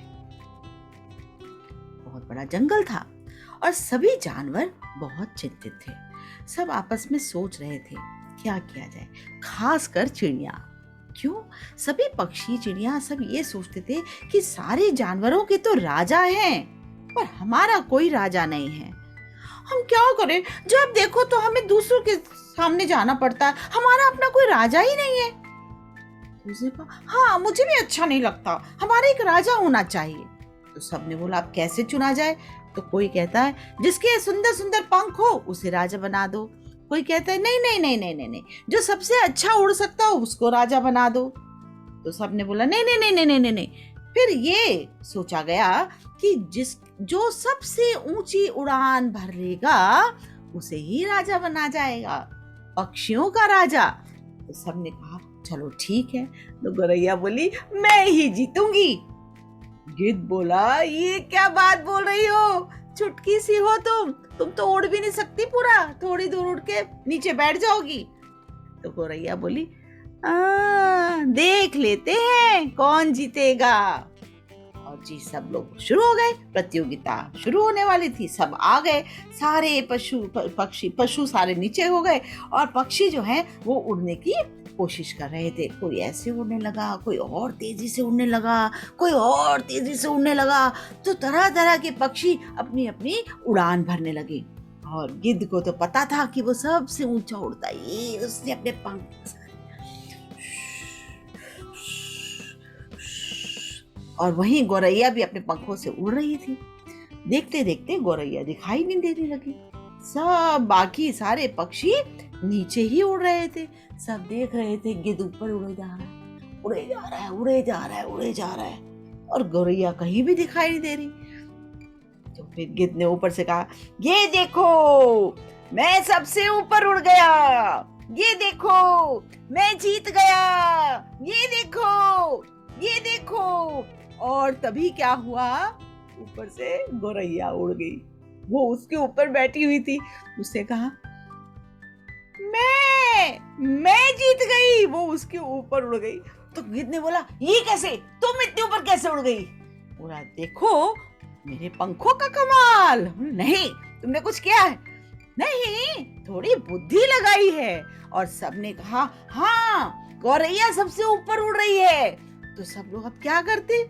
बहुत बड़ा जंगल था और सभी जानवर बहुत चिंतित थे। सब आपस में सोच रहे थे क्या किया जाए, खासकर चिड़िया। क्यों? सभी पक्षी चिड़िया सब ये सोचते थे कि सारे जानवरों के तो राजा हैं, पर हमारा कोई राजा नहीं है। हम क्या करें, जब देखो तो हमें दूसरों के सामने जाना पड़ता है, हमारा अपना कोई राजा ही नहीं है। दूसरे को, हाँ मुझे भी अच्छा नहीं लगता, हमारा एक राजा होना चाहिए। तो सबने बोला अब कैसे चुना जाए। तो कोई कहता है जिसके सुंदर सुंदर पंख हो उसे राजा बना दो। कोई कहता है नहीं नहीं नहीं नहीं नहीं नहीं, जो सबसे अच्छा उड़ सकता हो उसको राजा बना दो। तो सबने बोला नहीं नहीं नहीं नहीं नहीं नहीं। फिर ये सोचा गया कि जो सबसे ऊंची उड़ान भर लेगा उसे ही राजा बना जाएगा, पक्षियों का राजा। तो सबने कहा चलो ठीक है। तो गौरैया बोली मैं ही जीतूंगी। गिद्ध बोला ये क्या बात बोल रही हो, चुटकी सी हो तुम तो उड़ भी नहीं सकती पूरा, थोड़ी दूर उड़ के नीचे बैठ जाओगी। तो गौरैया बोली देख लेते हैं कौन जीतेगा। और जी सब लोग शुरू हो गए, प्रतियोगिता शुरू होने वाली थी, सब आ गए, सारे पशु सारे नीचे हो गए और पक्षी जो है वो उड़ने की कोशिश कर रहे थे। कोई ऐसे उड़ने लगा, कोई और तेजी से उड़ने लगा, कोई और तेजी से उड़ने लगा। तो तरह तरह के पक्षी अपनी अपनी उड़ान भरने लगे। और गिद्ध को तो पता था कि वो सबसे ऊंचा उड़ता है, ये उसने अपने पंख और वहीं गौरैया भी अपने पंखों से उड़ रही थी। देखते देखते गौरैया दिखाई नहीं देने लगी, सब बाकी सारे पक्षी नीचे ही उड़ रहे थे। सब देख रहे थे गिद्ध ऊपर उड़े जा रहा है, उड़े जा रहा है, उड़े जा रहा है, उड़े जा रहा है और गौरैया कहीं भी दिखाई नहीं दे रही। तो फिर गिद्ध ने ऊपर से कहा ये देखो मैं सबसे ऊपर उड़ गया, ये देखो मैं जीत गया, ये देखो, ये देखो। और तभी क्या हुआ, ऊपर से गौरैया उड़ गई, वो उसके ऊपर बैठी हुई थी। उसने कहा मैं जीत गई, वो उसके ऊपर उड़ गई। तो गिद्ध ने बोला ये कैसे, तुम इतने ऊपर कैसे उड़ गई। बोला देखो मेरे पंखों का कमाल। नहीं तुमने कुछ किया है, नहीं थोड़ी बुद्धि लगाई है। और सबने कहा हाँ गौरैया सबसे ऊपर उड़ रही है। तो सब लोग अब क्या करते,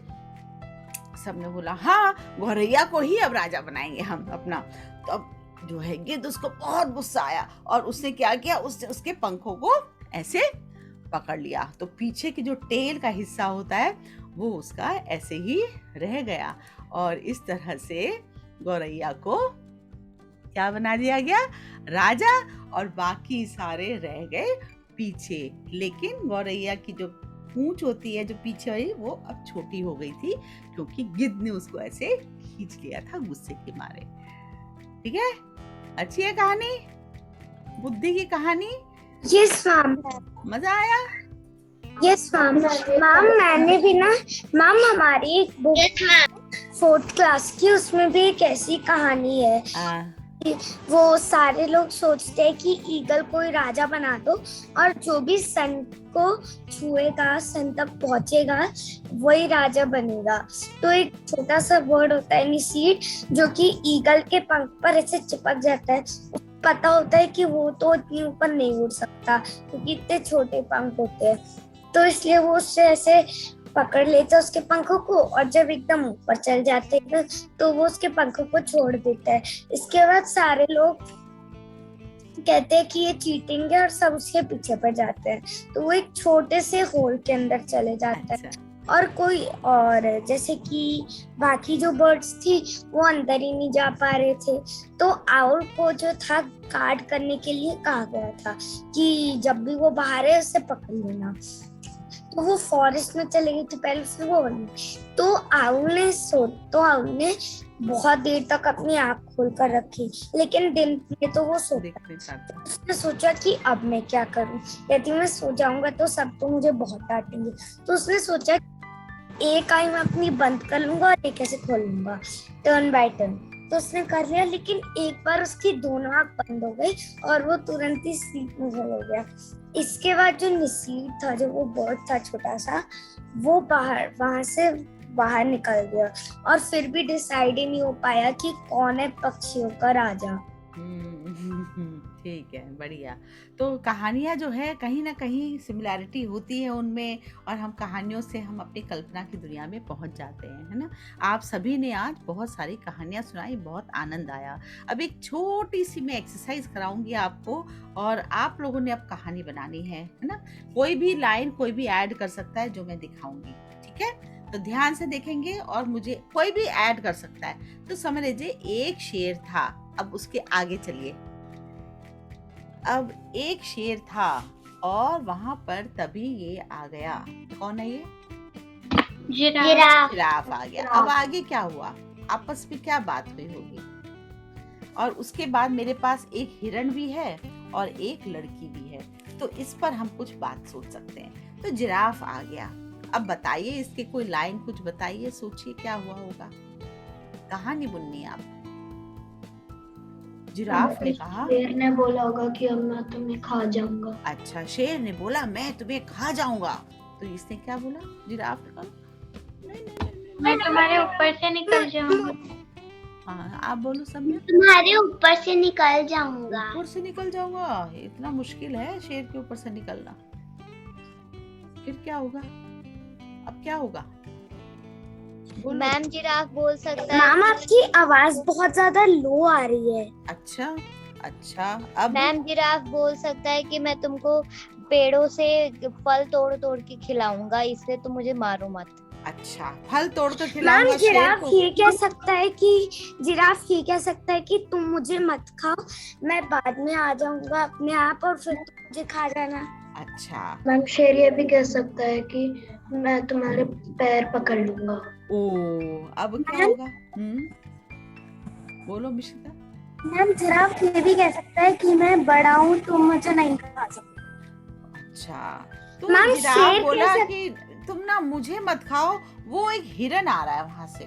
सबने बोला हाँ गौरैया को ही अब राजा बनाएंगे हम अपना। तो अब जो है गिद्ध उसको बहुत गुस्सा आया और उसने क्या किया, उसने उसके पंखों को ऐसे पकड़ लिया। तो पीछे की जो टेल का हिस्सा होता है वो उसका ऐसे ही रह गया और इस तरह से गौरैया को क्या बना दिया गया, राजा, और बाकी सारे रह गए पीछे। लेकिन गौरैया की जो पूंछ होती है जो पीछे वाली, वो अब छोटी हो गई थी क्योंकि गिद्ध ने उसको ऐसे खींच लिया था गुस्से के मारे। ठीक है, अच्छी है कहानी, बुद्धि की कहानी। यस मैम, मजा आया। Yes ma'am. मैम मैंने भी ना, मैम हमारी एक बुक 4th क्लास की, उसमें भी एक ऐसी कहानी है। वो सारे लोग सोचते हैं कि ईगल कोई राजा बना दो और जो भी सन को छुएगा, सन तक पहुंचेगा, वही राजा बनेगा। तो एक छोटा सा वर्ड होता है निसीट, जो कि ईगल के पंख पर ऐसे चिपक जाता है। पता होता है कि वो तो इतनी ऊपर नहीं उड़ सकता क्योंकि इतने छोटे पंख होते हैं, तो इसलिए वो उससे ऐसे पकड़ लेते हैं उसके पंखों को, और जब एकदम ऊपर चल जाते हैं तो वो उसके पंखों को छोड़ देता है। इसके बाद सारे लोग कहते हैं कि ये चीटिंग है और सब उसके पीछे पड़ जाते हैं। तो वो एक छोटे से होल के अंदर चले जाता है। और कोई और, जैसे कि बाकी जो बर्ड्स थी वो अंदर ही नहीं जा पा रहे थे, तो आउल को जो था गार्ड करने के लिए कहा गया था कि जब भी वो बाहर है उसे पकड़ लेना। तो वो फॉरेस्ट में चले गई थी पहले, फिर वो तो आउल ने बहुत देर तक अपनी आँख खोल कर रखी, लेकिन दिन में तो वो उसने सोचा कि अब मैं क्या करूं, यदि मैं सो जाऊंगा तो सब तो मुझे बहुत डांटेंगे। तो उसने सोचा एक आई मैं अपनी बंद कर लूंगा और एक ऐसे खोल लूंगा, टर्न बाय टर्न। तो उसने कर लिया, लेकिन एक बार उसकी दोनों आँख बंद हो गई और वो तुरंत ही स्लीप में हो गया। इसके बाद जो निसीट था, जो वो बर्ड था छोटा सा, वो वहां से बाहर निकल गया और फिर भी डिसाइड ही नहीं हो पाया कि कौन है पक्षियों का राजा। ठीक है, बढ़िया। तो कहानियां जो है कहीं ना कहीं सिमिलैरिटी होती है उनमें, और हम कहानियों से हम अपनी कल्पना की दुनिया में पहुंच जाते हैं, है ना। आप सभी ने आज बहुत सारी कहानियां सुनाई, बहुत आनंद आया। अब एक छोटी सी मैं एक्सरसाइज कराऊंगी आपको, और आप लोगों ने अब कहानी बनानी है ना। कोई भी लाइन कोई भी ऐड कर सकता है जो मैं दिखाऊंगी, ठीक है। तो ध्यान से देखेंगे और मुझे कोई भी ऐड कर सकता है। तो समझ लीजिए एक शेर था, अब उसके आगे चलिए। अब एक शेर था और वहां पर तभी ये आ गया, कौन है ये? जिराफ आ गया। अब आगे क्या हुआ, आपस में क्या बात हुई होगी? और उसके बाद मेरे पास एक हिरण भी है और एक लड़की भी है, तो इस पर हम कुछ बात सोच सकते हैं। तो जिराफ आ गया। अब बताइए इसके कोई लाइन कुछ बताइए, सोचिए क्या हुआ होगा, कहानी बुननी है आप। जिराफ ने कहा, शेर ने बोला होगा कि अब मैं तुम्हें खा जाऊंगा। अच्छा, शेर ने बोला मैं तुम्हें खा जाऊंगा। तो इसने क्या बोला, जिराफ ने कहा नहीं नहीं नहीं, मैं तुम्हारे ऊपर से निकल जाऊंगा। हाँ आप बोलो सम्यक। तुम्हारे ऊपर से निकल जाऊंगा। ऊपर से निकल जाऊंगा, इतना मुश्किल है शेर के ऊपर से निकलना। फिर क्या होगा, अब क्या होगा बोलो। मैम जिराफ बोल सकता है। मैम आपकी आवाज बहुत ज्यादा लो आ रही है। अच्छा अच्छा, अब मैम जिराफ बोल सकता है कि मैं तुमको पेड़ों से फल तोड़ तोड़ के खिलाऊंगा, इसलिए तुम मुझे मारो मत। अच्छा, फल तोड़कर मैम खिलाऊंगा शेर जिराफ को। ये कह सकता है कि तुम मुझे मत खाओ, मैं बाद में आ जाऊंगा अपने आप और फिर तुम मुझे खा जाना। अच्छा, मैम शेर ये भी कह सकता है कि मैं तुम्हारे पैर पकड़ लूंगा। ओ अब क्या होगा। बोलो मिश्रिता। मैम जिराफ ये भी कह सकता है कि मैं बड़ा हूँ, तुम मुझे नहीं खा सकते। अच्छा, तो मैम, जिराफ शेर बोला कैसे- कि तुम ना मुझे मत खाओ, वो एक हिरन आ रहा है वहां से।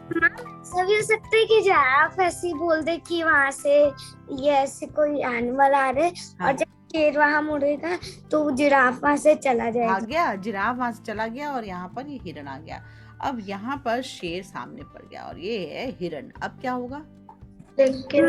ऐसा भी हो सकता है कि जिराफ ऐसे ही बोल दे कि वहां से ये ऐसे कोई एनिमल आ रहे हाँ। और जब शेर वहां मुड़ेगा तो जिराफ वहां से चला जाएगा। भाग गया जिराफ, वहां से चला गया और यहाँ पर ये हिरन आ गया। अब यहाँ पर शेर सामने पड़ गया और ये है हिरन। अब क्या होगा। लेकिन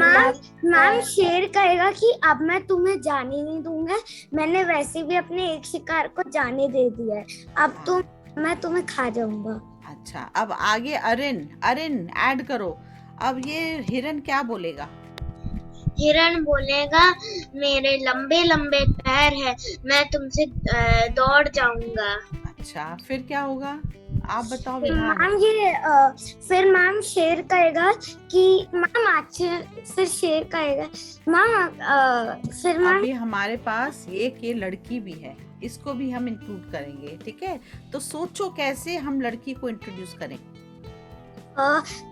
मैम शेर कहेगा कि अब मैं तुम्हें जाने नहीं दूंगा, मैंने वैसे भी अपने एक शिकार को जाने दे दिया है, अब मैं तुम्हें खा जाऊंगा। अच्छा, अब आगे अरिन ऐड करो। अब ये हिरन क्या बोलेगा। हिरन बोलेगा मेरे लंबे लंबे पैर हैं, मैं तुमसे दौड़ जाऊंगा। अच्छा, फिर क्या होगा आप बताओ विधान। फिर मैम शेर कहेगा कि मैम फिर शेर कहेगा फिर मैम अभी हमारे पास एक ये लड़की भी है, इसको भी हम इंक्लूड करेंगे, ठीक है। तो सोचो कैसे हम लड़की को इंट्रोड्यूस करें।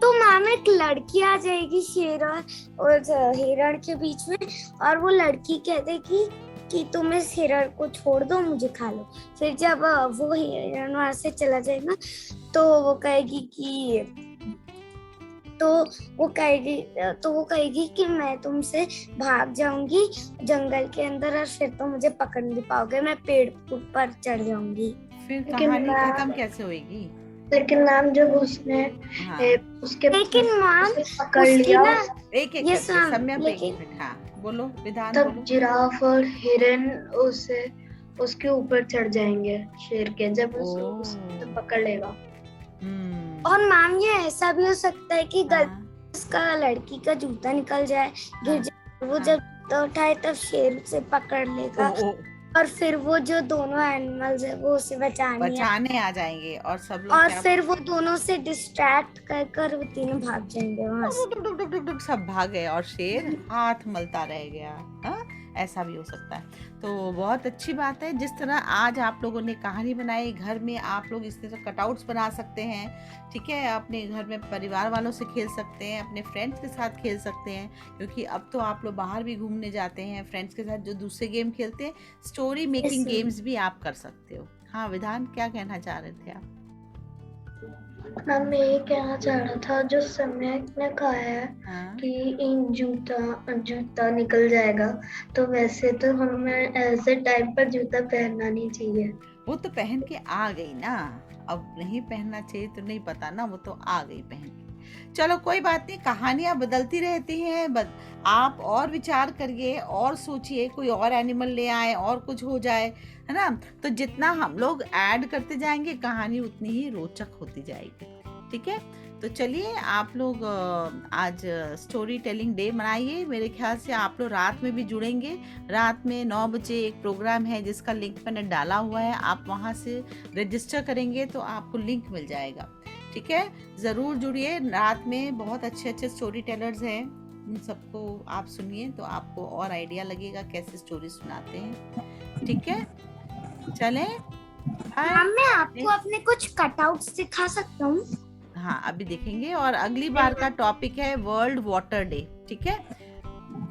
तो मैम एक लड़की आ जाएगी शेर और हिरण के बीच में, और वो लड़की कह देगी कि तुम इस हिरण को छोड़ दो, मुझे खा लो। फिर जब वो हिरण वहां से चला जाएगा तो वो कहेगी कि मैं तुमसे भाग जाऊंगी जंगल के अंदर और फिर तो मुझे पकड़ नहीं पाओगे, मैं पेड़ पर चढ़ जाऊंगी। फिर कहानी खत्म कैसे होगी। लेकिन मैम जब उसने हाँ। उसके लेकिन मैम पकड़ लिया एक एक सम्यक एक मिनट। हाँ बोलो विधान तब बोलो। जिराफ और हिरन उसके ऊपर चढ़ जाएंगे शेर के, जब उसे पकड़ लेगा। और मैम ये ऐसा भी हो सकता है कि उसका लड़की का जूता निकल जाए, गिर जाए, वो जब जूता उठाए तब शेर उसे पकड़ लेगा और फिर वो जो दोनों एनिमल्स है वो उसे बचाने आ जाएंगे और सब लोग और फिर वो दोनों से डिस्ट्रैक्ट कर वो तीनों भाग जाएंगे वहां से। डुक सब भाग गए और शेर हाथ मलता रह गया। हाँ ऐसा भी हो सकता है। तो बहुत अच्छी बात है, जिस तरह आज आप लोगों ने कहानी बनाई, घर में आप लोग इस तरह कटआउट्स बना सकते हैं, ठीक है। अपने घर में परिवार वालों से खेल सकते हैं, अपने फ्रेंड्स के साथ खेल सकते हैं, क्योंकि अब तो आप लोग बाहर भी घूमने जाते हैं फ्रेंड्स के साथ, जो दूसरे गेम खेलते हैं, स्टोरी मेकिंग गेम्स भी आप कर सकते हो। हाँ विधान क्या कहना चाह रहे थे आप। मैं ये कहना चाह रहा था, जो सम्यक ने कहा है कि इन जूता निकल जाएगा, तो वैसे तो हमें ऐसे टाइम पर जूता पहनना नहीं चाहिए। वो तो पहन के आ गई ना, अब नहीं पहनना चाहिए तो नहीं पता ना, वो तो आ गई पहन के। चलो कोई बात नहीं, कहानियां बदलती रहती हैं, आप और विचार करिए और सोचिए, कोई और एनिमल ले आए और कुछ हो जाए, है ना। तो जितना हम लोग ऐड करते जाएंगे कहानी उतनी ही रोचक होती जाएगी, ठीक है। तो चलिए आप लोग आज स्टोरी टेलिंग डे मनाइए। मेरे ख्याल से आप लोग रात में भी जुड़ेंगे। रात में 9 बजे एक प्रोग्राम है जिसका लिंक मैंने डाला हुआ है, आप वहाँ से रजिस्टर करेंगे तो आपको लिंक मिल जाएगा, ठीक है। ज़रूर जुड़िए, रात में बहुत अच्छे अच्छे स्टोरी टेलर्स हैं, उन सबको आप सुनिए तो आपको और आइडिया लगेगा कैसे स्टोरी सुनाते हैं, ठीक है। चलें मैं आपको अपने कुछ कटआउट्स दिखा सकता हूँ। हाँ अभी देखेंगे, और अगली बार का टॉपिक है वर्ल्ड वाटर डे, ठीक है।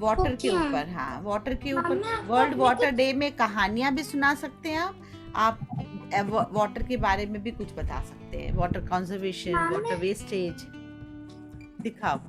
वाटर के Okay, ma'am. ऊपर, हाँ वाटर के Ma'am, ऊपर मैं आपको वर्ल्ड अपने वाटर डे में कहानियां भी सुना सकते हैं आप वाटर के बारे में भी कुछ बता सकते हैं, water conservation, Ma'am, water wastage दिखाओ।